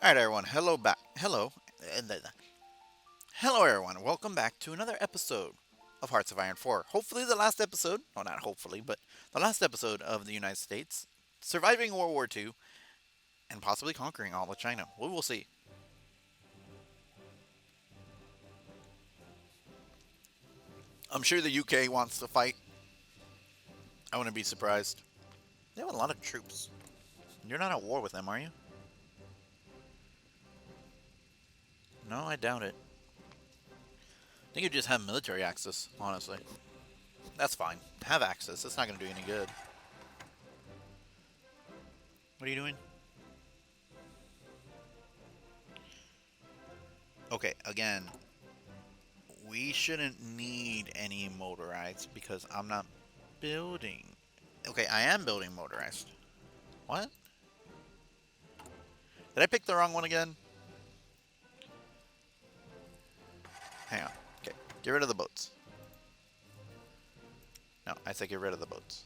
All right, everyone. Hello back. Hello, everyone. Welcome back to another episode of Hearts of Iron 4. Hopefully, the last episode. Well, not hopefully, but the last episode of the United States surviving World War II and possibly conquering all of China. We will see. I'm sure the UK wants to fight. I wouldn't be surprised. They have a lot of troops. You're not at war with them, are you? No, I doubt it. I think you just have military access, honestly. That's fine. Have access. It's not going to do any good. What are you doing? Okay, again, we shouldn't need any motorized because I'm not building. Okay, I am building motorized. What? Did I pick the wrong one again? Hang on. Okay, get rid of the boats. No, I said get rid of the boats.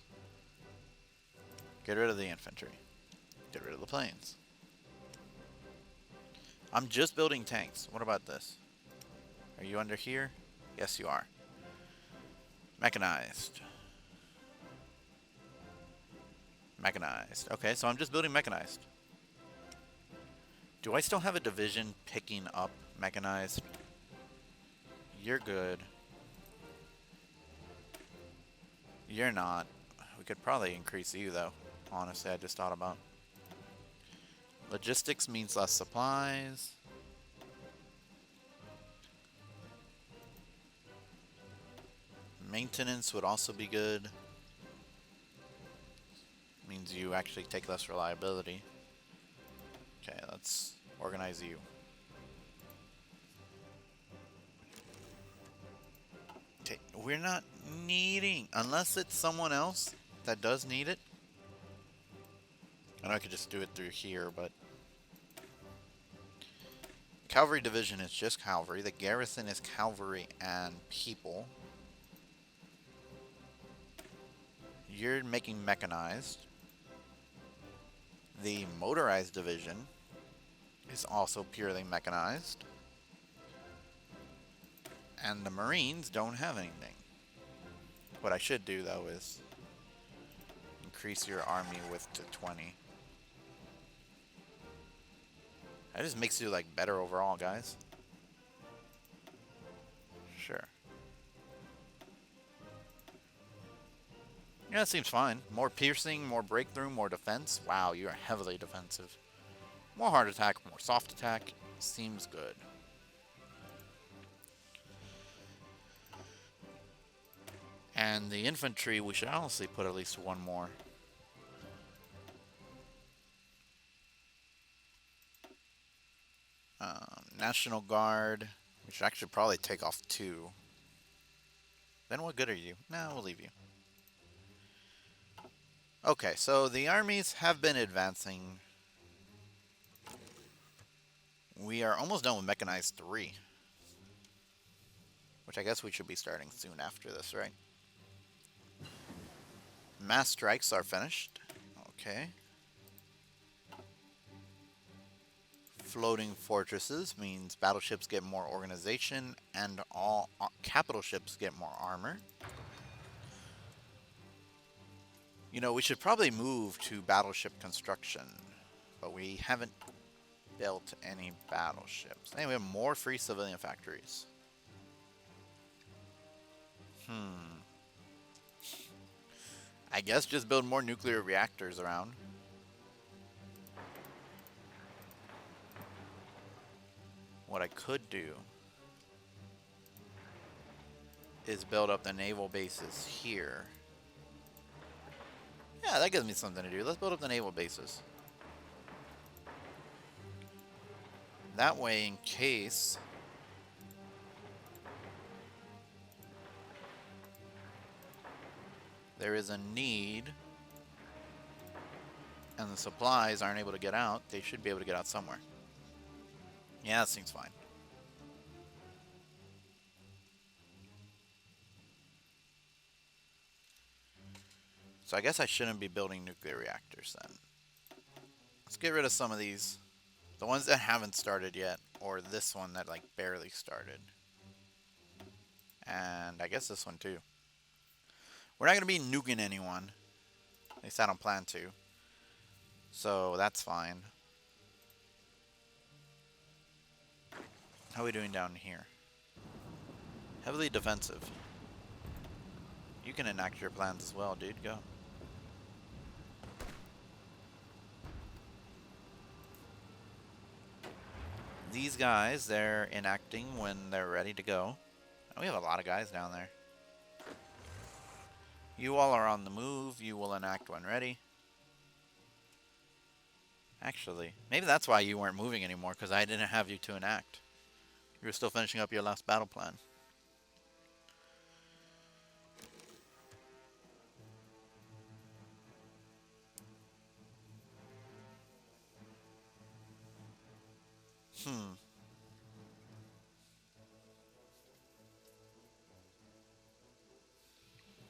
Get rid of the infantry. Get rid of the planes. I'm just building tanks. What about this? Are you under here? Yes, you are. Mechanized. Mechanized. Okay, so I'm just building mechanized. Do I still have a division picking up mechanized? You're good. You're not. We could probably increase you, though. Honestly, I just thought about. Logistics means less supplies. Maintenance would also be good. Means you actually take less reliability. Okay, let's organize you. Okay, we're not needing, unless it's someone else that does need it. I know I could just do it through here, but Cavalry Division is just cavalry. The garrison is cavalry and people. You're making mechanized. The motorized division is also purely mechanized. And the Marines don't have anything. What I should do, though, is increase your army width to 20. That just makes you, like, better overall, guys. Sure. Yeah, that seems fine. More piercing, more breakthrough, more defense. Wow, you are heavily defensive. More hard attack, more soft attack. Seems good. And the infantry, we should honestly put at least one more. National Guard. We should actually probably take off two. Then what good are you? Nah, we'll leave you. Okay, so the armies have been advancing. We are almost done with Mechanized 3. Which I guess we should be starting soon after this, right? Mass strikes are finished. Okay. Floating fortresses means battleships get more organization and all capital ships get more armor. You know, we should probably move to battleship construction, but we haven't built any battleships. Anyway, we have more free civilian factories. I guess just build more nuclear reactors around. What I could do is build up the naval bases here. Yeah, that gives me something to do. Let's build up the naval bases. That way, in case there is a need and the supplies aren't able to get out, they should be able to get out somewhere. Yeah, that seems fine. So I guess I shouldn't be building nuclear reactors then. Let's get rid of some of these. The ones that haven't started yet, or this one that like barely started. And I guess this one too. We're not going to be nuking anyone. At least I don't plan to. So that's fine. How are we doing down here? Heavily defensive. You can enact your plans as well, dude. Go. These guys, they're enacting when they're ready to go. And we have a lot of guys down there. You all are on the move. You will enact when ready. Actually, maybe that's why you weren't moving anymore, because I didn't have you to enact. You were still finishing up your last battle plan.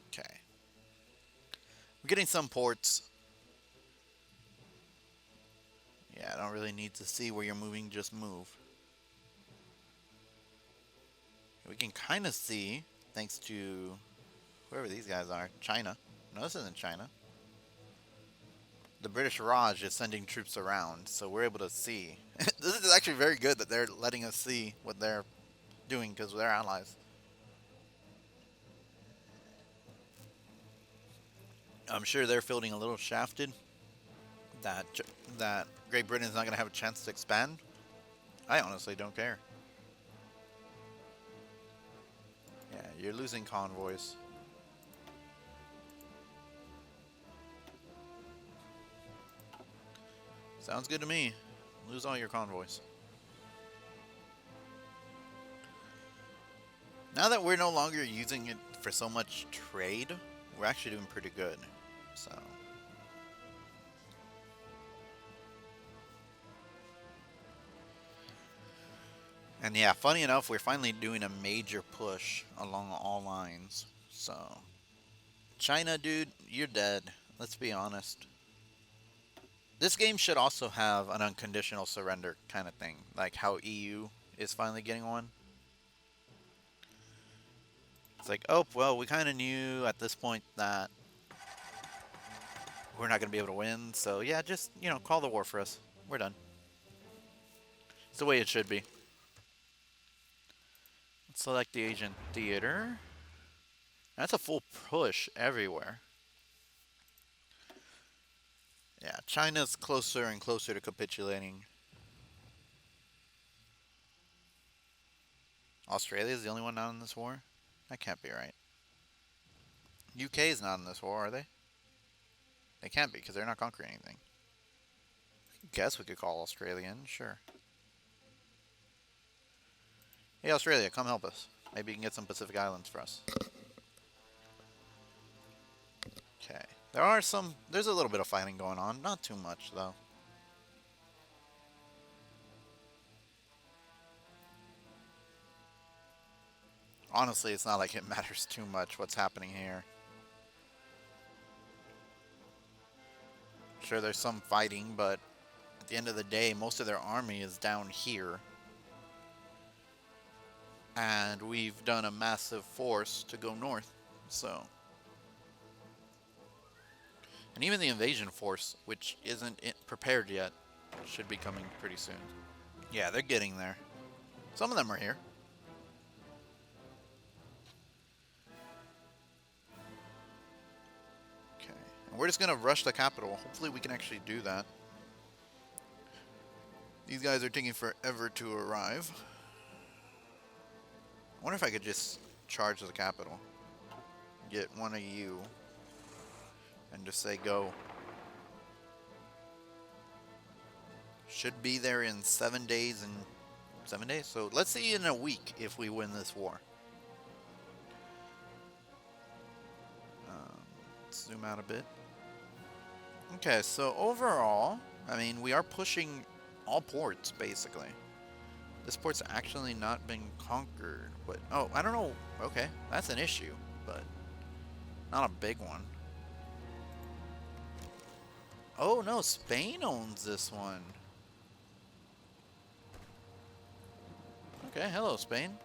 Okay. We're getting some ports. Yeah, I don't really need to see where you're moving, just move. We can kind of see, thanks to whoever these guys are. China. No, this isn't China. The British Raj is sending troops around, so we're able to see. This is actually very good that they're letting us see what they're doing, because they're allies. I'm sure they're feeling a little shafted that Great Britain is not going to have a chance to expand. I honestly don't care. Yeah, you're losing convoys. Sounds good to me. Lose all your convoys. Now that we're no longer using it for so much trade, we're actually doing pretty good. So. And yeah, funny enough, we're finally doing a major push along all lines. So. China, dude, you're dead. Let's be honest. This game should also have an unconditional surrender kind of thing, like how EU is finally getting one. It's like, oh, well, we kind of knew at this point that we're not going to be able to win, so yeah, just, call the war for us. We're done. It's the way it should be. Let's select the Asian theater. That's a full push everywhere. Yeah, China's closer and closer to capitulating. Australia is the only one not in this war? That can't be right. UK is not in this war, are they? They can't be, because they're not conquering anything. Guess we could call Australia in, sure. Hey, Australia, come help us. Maybe you can get some Pacific Islands for us. Okay. There's a little bit of fighting going on. Not too much, though. Honestly, it's not like it matters too much what's happening here. Sure, there's some fighting, but at the end of the day, most of their army is down here. And we've done a massive force to go north, so. And even the invasion force, which isn't prepared yet, should be coming pretty soon. Yeah, they're getting there. Some of them are here. Okay, and we're just gonna rush the capital. Hopefully we can actually do that. These guys are taking forever to arrive. I wonder if I could just charge the capital. Get one of you. And just say go. Should be there in 7 days and 7 days? So let's see in a week if we win this war. Let's zoom out a bit. Okay, so overall, I mean, we are pushing all ports, basically. This port's actually not been conquered, but... Oh, I don't know. Okay, that's an issue, but not a big one. Oh, no, Spain owns this one. Okay, hello, Spain.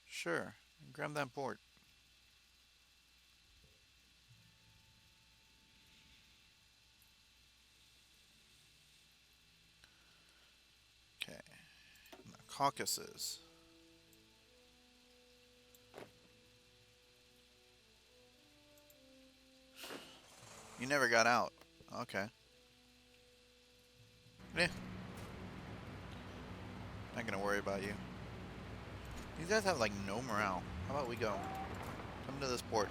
Sure. Grab that port. Okay. Caucasus. You never got out. Okay. Yeah. Not gonna worry about you. These guys have like no morale. How about we go? Come to this port.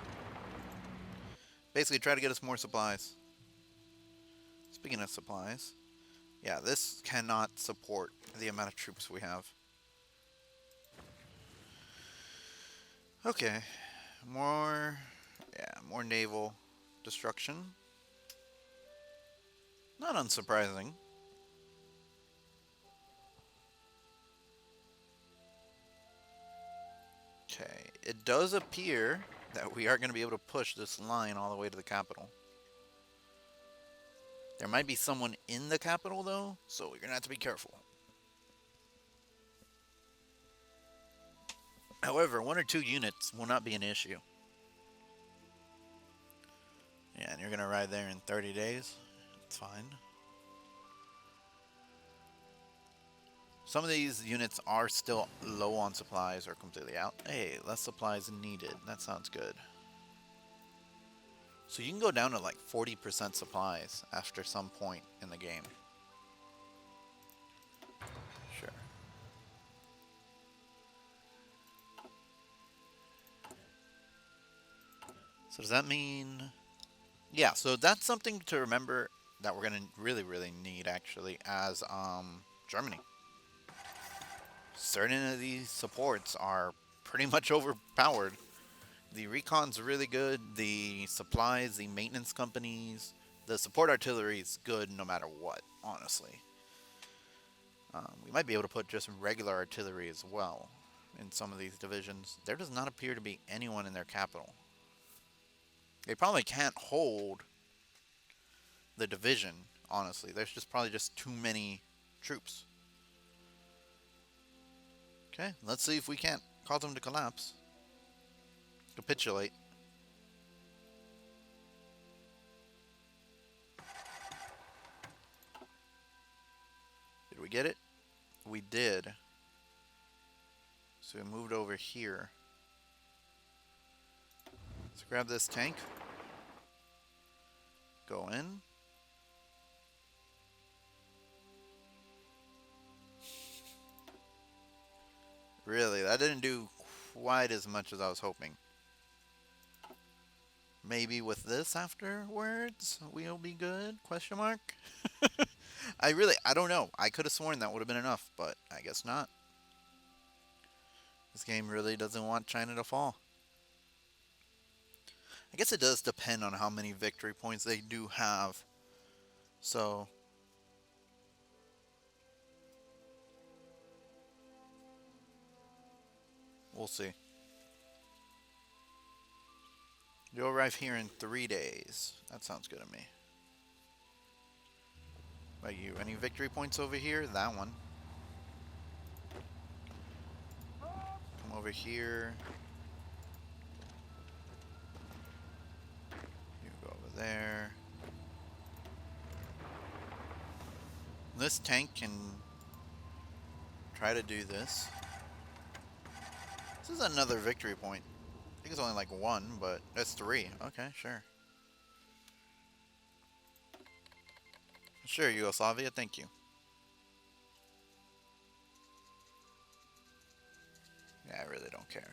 Basically, try to get us more supplies. Speaking of supplies, yeah, this cannot support the amount of troops we have. Okay, more, yeah, more naval destruction. Not unsurprising. Okay, it does appear that we are going to be able to push this line all the way to the capital. There might be someone in the capital, though, so we're going to have to be careful. However, 1 or 2 units will not be an issue. Yeah, and you're going to arrive there in 30 days. It's fine. Some of these units are still low on supplies or completely out. Hey, less supplies needed. That sounds good. So you can go down to like 40% supplies after some point in the game. Sure. So does that mean... Yeah, so that's something to remember that we're going to really, really need, actually, as Germany. Certain of these supports are pretty much overpowered. The recon's really good, the supplies, the maintenance companies, the support artillery is good no matter what, honestly. We might be able to put just regular artillery as well in some of these divisions. There does not appear to be anyone in their capital. They probably can't hold the division, honestly. There's just probably just too many troops. Okay, let's see if we can't cause them to collapse. Capitulate. Did we get it? We did. So we moved over here. Let's grab this tank. Go in. Really, that didn't do quite as much as I was hoping. Maybe with this afterwards, we'll be good? Question mark? I don't know. I could have sworn that would have been enough, but I guess not. This game really doesn't want China to fall. I guess it does depend on how many victory points they do have. So, we'll see. You'll arrive here in 3 days. That sounds good to me. About you, any victory points over here? That one. Come over here. You go over there. This tank can try to do this. This is another victory point. I think it's only like 1, but that's 3. Okay, sure. Sure, Yugoslavia, thank you. Yeah, I really don't care.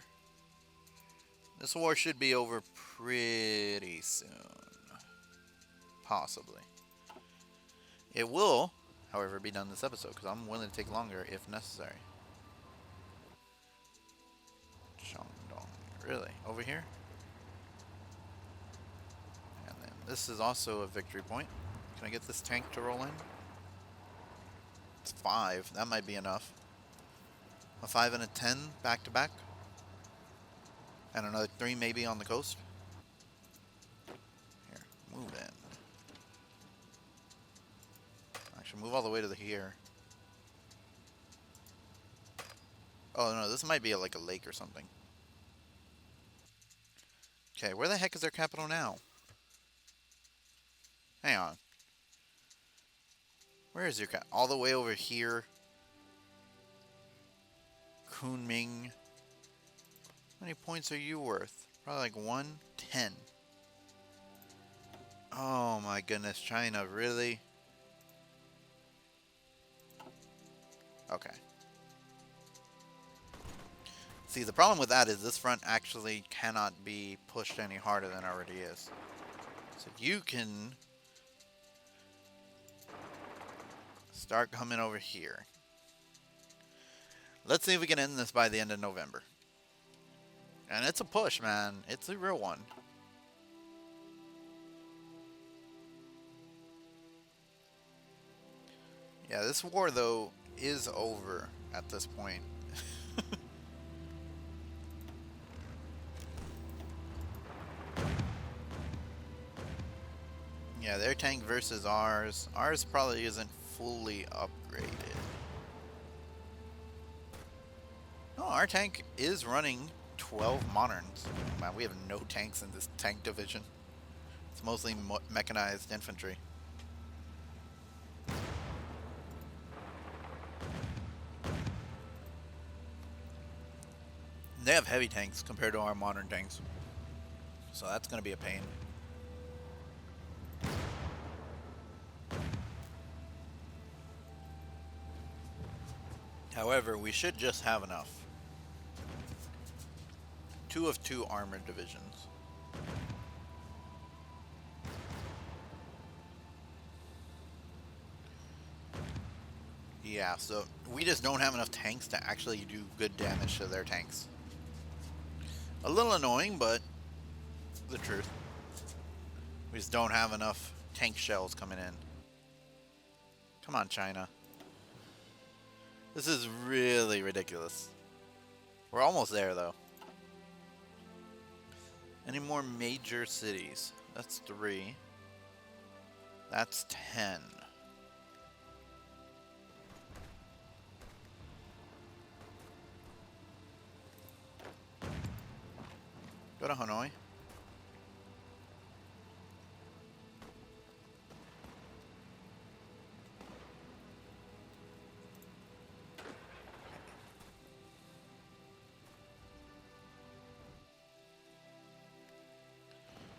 This war should be over pretty soon. Possibly. It will, however, be done this episode, because I'm willing to take longer if necessary. Shandong. Really? Over here? And then this is also a victory point. Can I get this tank to roll in? It's 5. That might be enough. A 5 and a 10 back to back. And another 3 maybe on the coast. Here, move in. move all the way to here. Oh no, this might be like a lake or something. Okay, where the heck is their capital now? Hang on. Where is your cap? All the way over here. Kunming. How many points are you worth? Probably like 110. Oh my goodness, China, really? Okay. See, the problem with that is this front actually cannot be pushed any harder than it already is. So you can start coming over here. Let's see if we can end this by the end of November. And it's a push, man. It's a real one. Yeah, this war, though, is over at this point. Yeah, their tank versus ours. Ours probably isn't fully upgraded. No, our tank is running 12 moderns. Man, we have no tanks in this tank division. It's mostly mechanized infantry. They have heavy tanks compared to our modern tanks. So that's going to be a pain. However, we should just have enough. 2 of 2 armored divisions. Yeah, so we just don't have enough tanks to actually do good damage to their tanks. A little annoying, but the truth. We just don't have enough tank shells coming in. Come on, China. This is really ridiculous. We're almost there, though. Any more major cities? That's 3. That's 10. Go to Hanoi.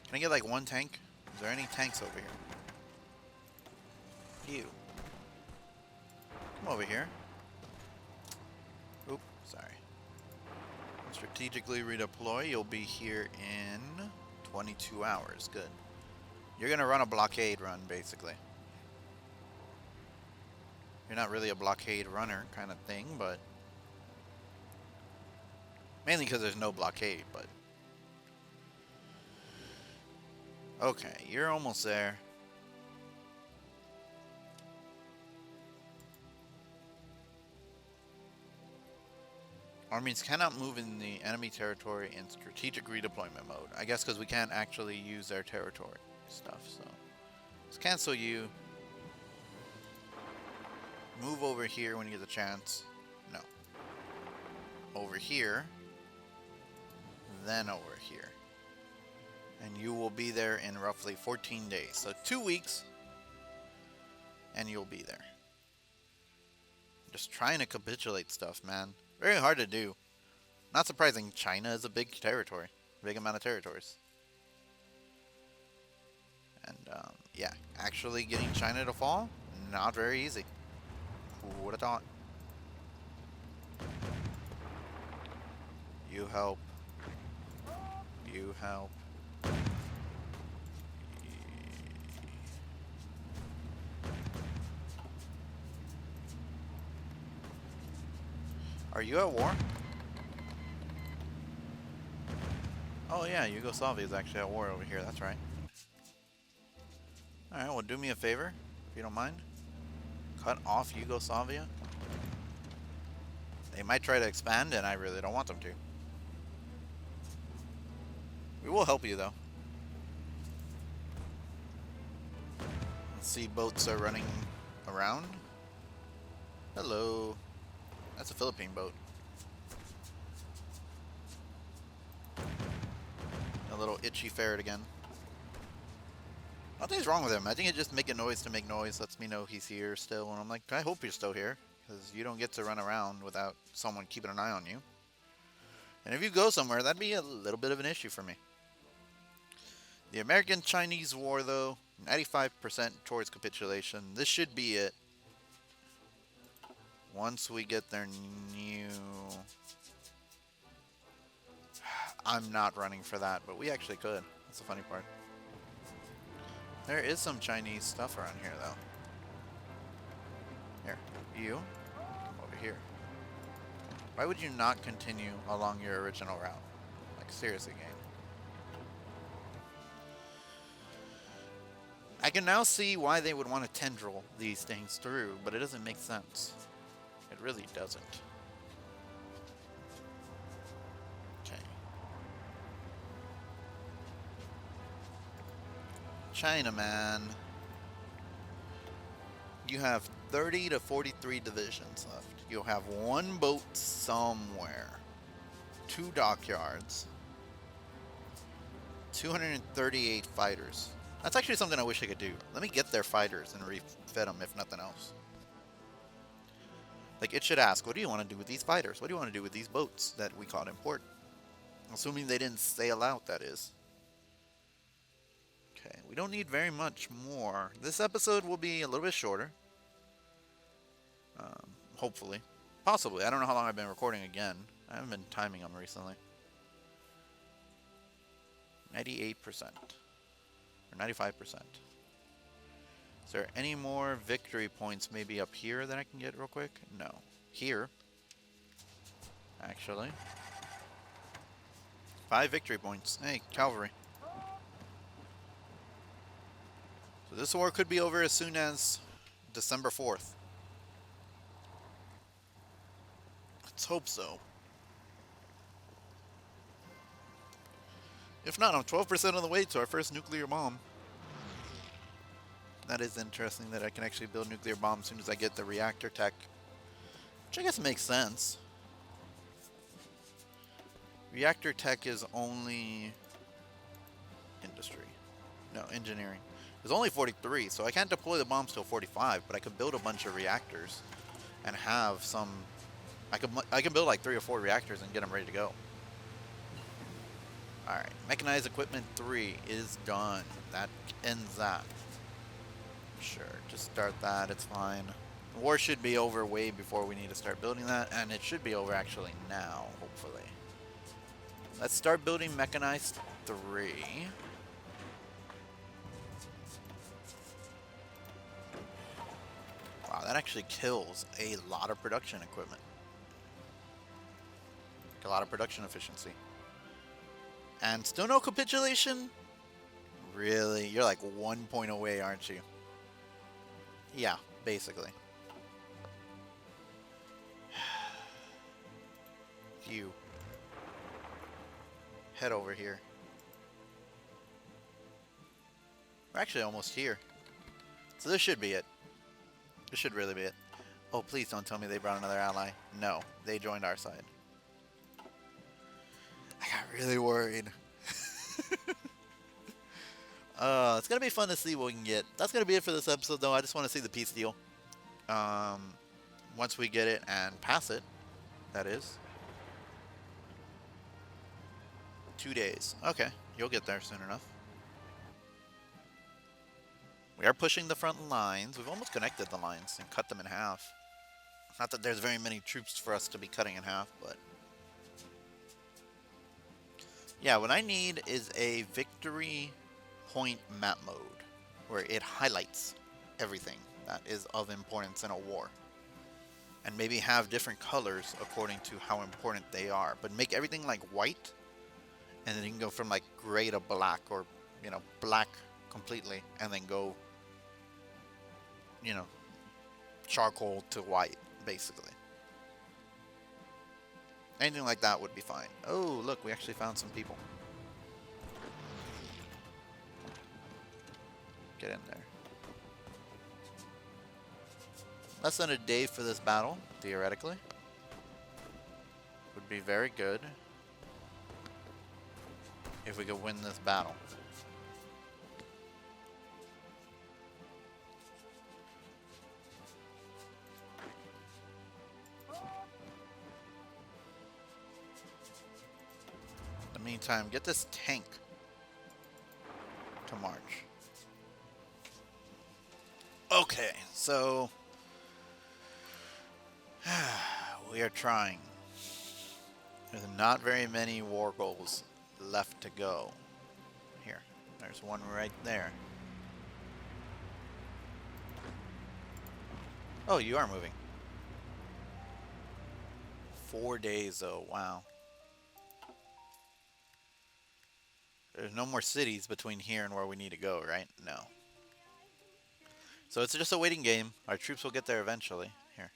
Can I get like 1 tank? Is there any tanks over here? You. Come over here. Oop, sorry. Strategically redeploy. You'll be here in 22 hours. Good. You're going to run a blockade run, basically. You're not really a blockade runner kind of thing, but... mainly because there's no blockade, but... okay, you're almost there. Armies cannot move in the enemy territory in strategic redeployment mode. I guess because we can't actually use their territory stuff, so... let's cancel you. Move over here when you get the chance. No. Over here. Then over here. And you will be there in roughly 14 days. So 2 weeks. And you'll be there. Just trying to capitulate stuff, man. Very hard to do. Not surprising, China is a big territory. Big amount of territories. And, yeah. Actually getting China to fall? Not very easy. Who would have thought? You help. You help. Are you at war? Oh yeah, Yugoslavia is actually at war over here, that's right. Alright, well do me a favor, if you don't mind. Cut off Yugoslavia. They might try to expand, and I really don't want them to. We will help you, though. Let's see, boats are running around. Hello. That's a Philippine boat. A little itchy ferret again. Nothing's wrong with him. I think it just making noise to make noise lets me know he's here still. And I'm like, I hope you're still here. Because you don't get to run around without someone keeping an eye on you. And if you go somewhere, that'd be a little bit of an issue for me. The American-Chinese War, though, 95% towards capitulation. This should be it. Once we get their new... I'm not running for that, but we actually could. That's the funny part. There is some Chinese stuff around here, though. Here, you, come over here. Why would you not continue along your original route? Like, seriously, game. I can now see why they would want to tendril these things through, but it doesn't make sense. It really doesn't. Okay. China, man. You have 30 to 43 divisions left. You'll have one boat somewhere. 2 dockyards. 238 fighters. That's actually something I wish I could do. Let me get their fighters and refit them, if nothing else. Like, it should ask, what do you want to do with these fighters? What do you want to do with these boats that we caught important? Assuming they didn't sail out, that is. Okay, we don't need very much more. This episode will be a little bit shorter. Hopefully. Possibly. I don't know how long I've been recording again. I haven't been timing them recently. 98%. Or 95%. Is there any more victory points maybe up here that I can get real quick? No. Here. Actually. 5 victory points. Hey, cavalry. So this war could be over as soon as December 4th. Let's hope so. If not, I'm 12% on the way to our first nuclear bomb. That is interesting that I can actually build nuclear bombs as soon as I get the reactor tech. Which I guess makes sense. Reactor tech is only industry. No, engineering. It's only 43, so I can't deploy the bombs till 45, but I could build a bunch of reactors and have some... I can build like 3 or 4 reactors and get them ready to go. Alright, mechanized equipment 3 is done. That ends that. Sure, just start that, it's fine. The war should be over way before we need to start building that, and it should be over actually now, hopefully. Let's start building mechanized 3. Wow, that actually kills a lot of production equipment. A lot of production efficiency. And still no capitulation? Really? You're like 1 point away, aren't you? Yeah, basically. You. Head over here. We're actually almost here. So this should be it. This should really be it. Oh, please don't tell me they brought another ally. No, they joined our side. I got really worried. It's going to be fun to see what we can get. That's going to be it for this episode, though. I just want to see the peace deal. Once we get it and pass it, that is. 2 days. Okay, you'll get there soon enough. We are pushing the front lines. We've almost connected the lines and cut them in half. Not that there's very many troops for us to be cutting in half, but... yeah, what I need is a victory point map mode where it highlights everything that is of importance in a war. And maybe have different colors according to how important they are. But make everything like white, and then you can go from like gray to black, or, you know, black completely, and then go, you know, charcoal to white, basically. Anything like that would be fine. Oh, look, we actually found some people. Get in there. Less than a day for this battle, theoretically. Would be very good if we could win this battle. In the meantime, get this tank to march. Okay, so we are trying. There's not very many war goals left to go. Here, there's one right there. Oh, you are moving. 4 days though, wow. There's no more cities between here and where we need to go, right? No. So it's just a waiting game. Our troops will get there eventually. Here.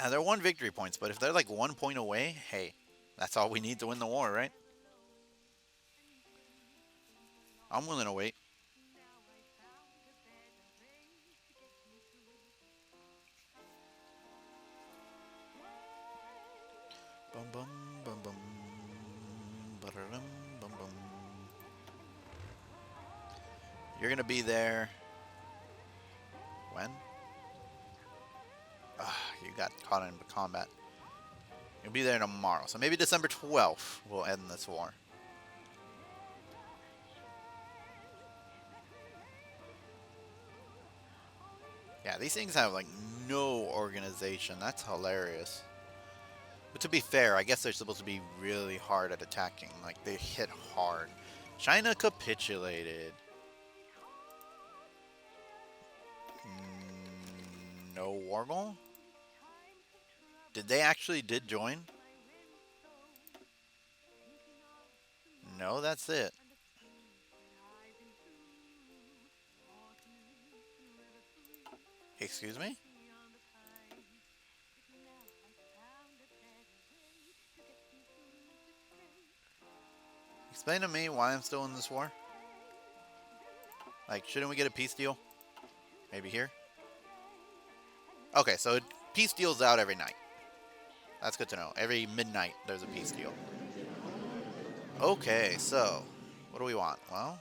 They're 1 victory points, but if they're like 1 point away, hey, that's all we need to win the war, right? I'm willing to wait. Bum bum bum bum. Ba-da-dum, bum bum. You're gonna be there. When? You got caught in combat. You'll be there tomorrow. So maybe December 12th will end this war. Yeah, these things have like no organization. That's hilarious. But to be fair, I guess they're supposed to be really hard at attacking. Like, they hit hard. China capitulated. No war goal? Did they actually join? No, that's it. Excuse me? Explain to me why I'm still in this war. Like, shouldn't we get a peace deal? Maybe here? Okay, so peace deal's out every night. That's good to know. Every midnight, there's a peace deal. Okay, so, what do we want? Well,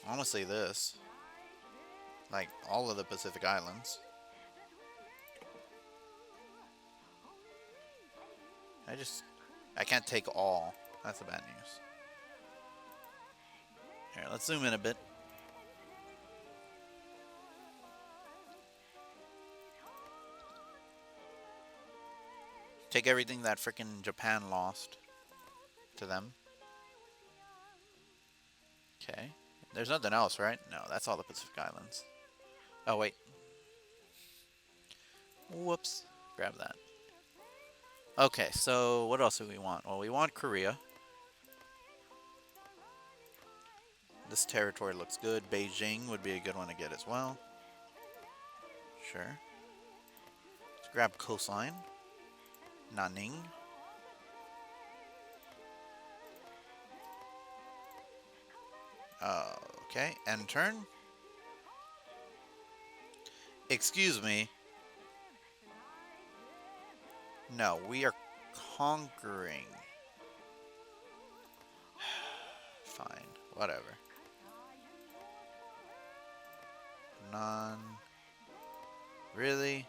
honestly this. Like, all of the Pacific Islands. I can't take all. That's the bad news. Here, let's zoom in a bit. Take everything that frickin' Japan lost to them. Okay. There's nothing else, right? No, that's all the Pacific Islands. Oh, wait. Whoops. Grab that. Okay, so what else do we want? Well, we want Korea. This territory looks good. Beijing would be a good one to get as well. Sure. Let's grab coastline. Nanning. Okay, end turn. Excuse me. No, we are conquering. Fine, whatever. None. Really?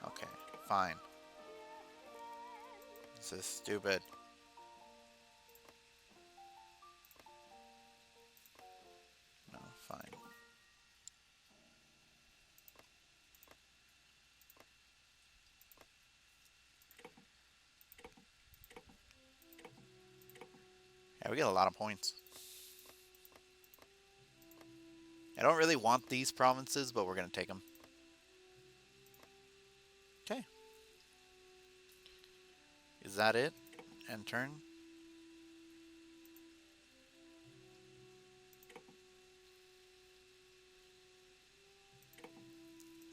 Okay, fine. This is stupid. No, fine. Yeah, we get a lot of points. I don't really want these provinces, but we're going to take them. Okay. Is that it? End turn?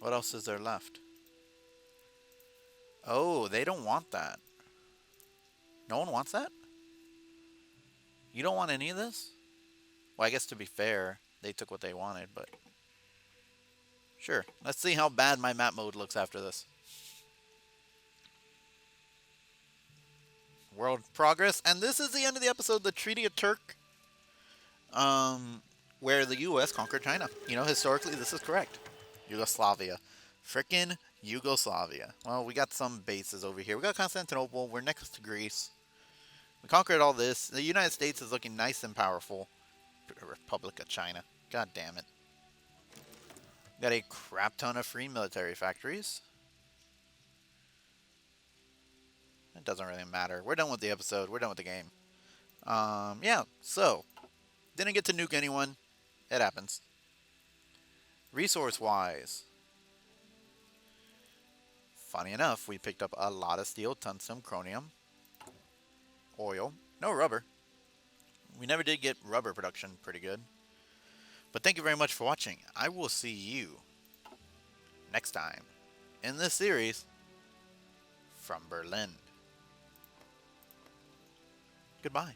What else is there left? Oh, they don't want that. No one wants that? You don't want any of this? Well, I guess to be fair, they took what they wanted, but sure. Let's see how bad my map mode looks after this. World progress, and this is the end of the episode, the Treaty of Turk, where the U.S. conquered China. You know, historically, this is correct. Yugoslavia. Frickin' Yugoslavia. Well, we got some bases over here. We got Constantinople. We're next to Greece. We conquered all this. The United States is looking nice and powerful. Republic of China. God damn it. Got a crap ton of free military factories. It doesn't really matter. We're done with the episode. We're done with the game. Yeah, so. Didn't get to nuke anyone. It happens. Resource-wise. Funny enough, we picked up a lot of steel, tungsten, chromium, oil. No rubber. We never did get rubber production pretty good. But thank you very much for watching. I will see you next time in this series from Berlin. Goodbye.